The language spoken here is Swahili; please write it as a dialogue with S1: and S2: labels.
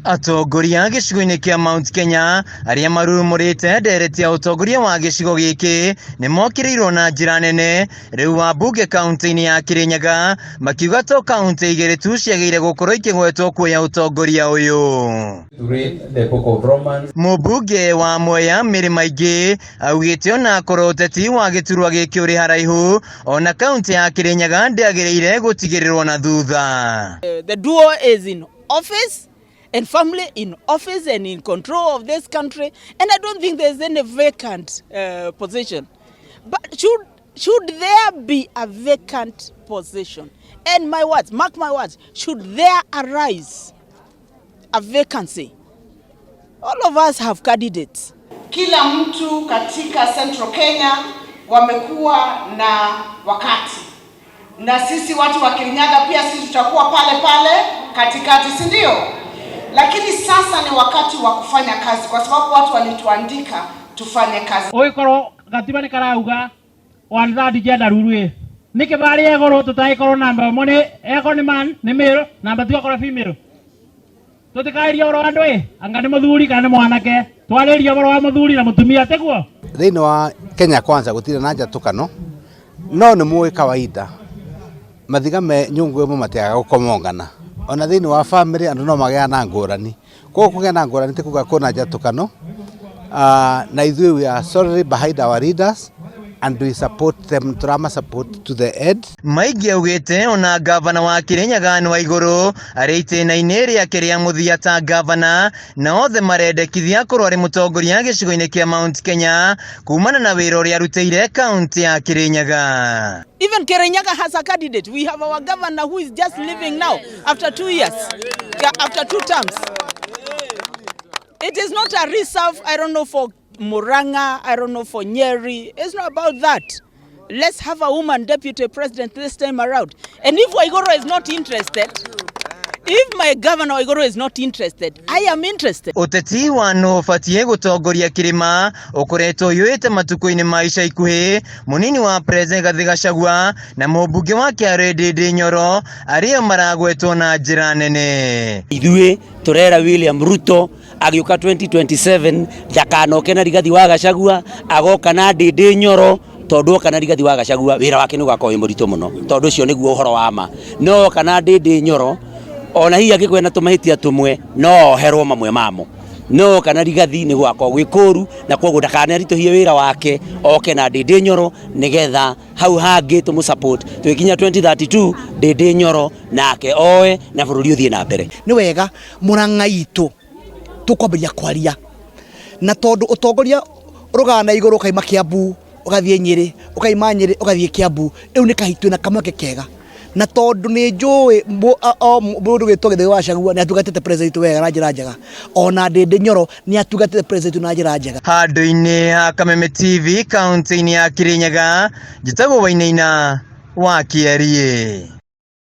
S1: Atongoria gĩcigo-inĩ kĩa MT.KENYA arĩa marurumũrĩte ndereti ya ũtongoria wa gĩcigo gĩkĩ nĩ mokĩrĩirwo na njĩra nene rĩu wambunge kaunti-inĩ ya KIRINYAGA makiuga to kaunti igĩrĩ tu ciagĩrĩire gũkorwo ikĩgwetwo kuoya ũtongoria ũyũ. Mũmbunge wa MWEA MAINGI augĩte ona korwo ũteti wa gĩturwa gĩkĩ ũrĩ haraihu ona kaunti ya KIRINYAGA ndĩagĩrĩire gũtigĩrĩrwo na thutha.
S2: The duo is in office and family in office and in control of this country, and I don't think there's any vacant position. But should there be a vacant position, and my words, mark my words, should there arise a vacancy, all of us have candidates.
S3: Kila mtu katika Central Kenya wamekuwa na wakati, na sisi watu wa KIRINYAGA pia sisi tutakuwa pale pale katikati, si ndio? Lakini sasa ni wakati wa kufanya kazi kwa sababu watu walituandika tufanye kazi.
S4: Oikoro gatiba ni karauga wanthadi jenda rurue. Nike bari egoro tutaikoro namba mone eko ni man ni mero namba tukakora female. Tutikairia oro andwe anga ni muthuri kana mwanake. Twariria oro wa muthuri na mutumia teguo.
S5: Thiini wa Kenya kwanza gutire na njatukano. No ni muwe kawaida. Mathiga me nyungu emo matiaga gukomongana. Ona thiini wa family andu no magea na ngurani ko kugea na ngurani te kuga kona njatukano na ithui we are sorry behind our leaders and we support them, drama support to the end.
S1: MAINGI augĩte ona Ngabana wa Ngabana Waiguru arĩte na ineri ya kĩrĩa mũthia ta Ngabana na othe marendekithia korwo arĩ mũtongoria gĩcigo-inĩ kĩa MT.KENYA kumana na wĩra ũrĩa arutĩire kaunti ya KIRINYAGA.
S2: Even KIRINYAGA has a candidate. We have our governor who is just leaving now after 2 years, after 2 terms. It is not a reserve, I don't know, for Muranga, I don't know, for Nyeri. It's not about that. Let's have a woman deputy president this time around. And if Waiguru is not interested, if my governor Waiguru is not interested, I am interested.
S1: Ũteti wa no ũbatiĩ gũtongoria Kirima ũkoretwo yũĩte matukũ-inĩ ma ica ikuhĩ mũnini wa president Gachagua na mũmbunge wa Kĩarĩ Nyoro arĩa maragwetwo na njĩra nene.
S6: Ithuĩ turera William Ruto agĩũka 2027 ndakanoke na Rigathi wa Gachagua agoka na Ndĩndĩ Nyoro tondu oka na Rigathi wa Gachagua wĩra wake nĩ gwakorwo mũritũ mũno tondu ũcio nĩguo ũhoro wa ma no oka na Ndĩndĩ Nyoro ona hiya gĩkwena tũmahĩtia tũmwe no oherwo mamwe mamo no kana Rigathi nĩ gwakorwo gwĩkũru na koguo ndakaneritũhie wĩra wake oke na Ndĩndĩ Nyoro nĩgetha hau hangĩ tũmũ support twĩkinya 2032 Ndĩndĩ Nyoro nake oe na bũrũri ũthiĩ na mbere.
S7: Nĩ wega Murang'a itũ tukwambĩrĩria kwaria na tondu ũtongoria rũgana igũrũ kaima Kiambu ugathie Nyeri ukaima Nyeri ugathie Kiambu rĩu nĩ kahitũ na kamweke kega na tondu nĩ njũĩ mũndũ wĩtwo Gĩthĩ wa Gachagua nĩ atugatĩte president wega na njĩra njega ona Ndĩndĩ Nyoro nĩ atugatĩte president na njĩra njega.
S1: Handũ-inĩ ha Kameme TV kaunti-inĩ ya KIRINYAGA njĩtagwo Wainaina wa Kĩarie.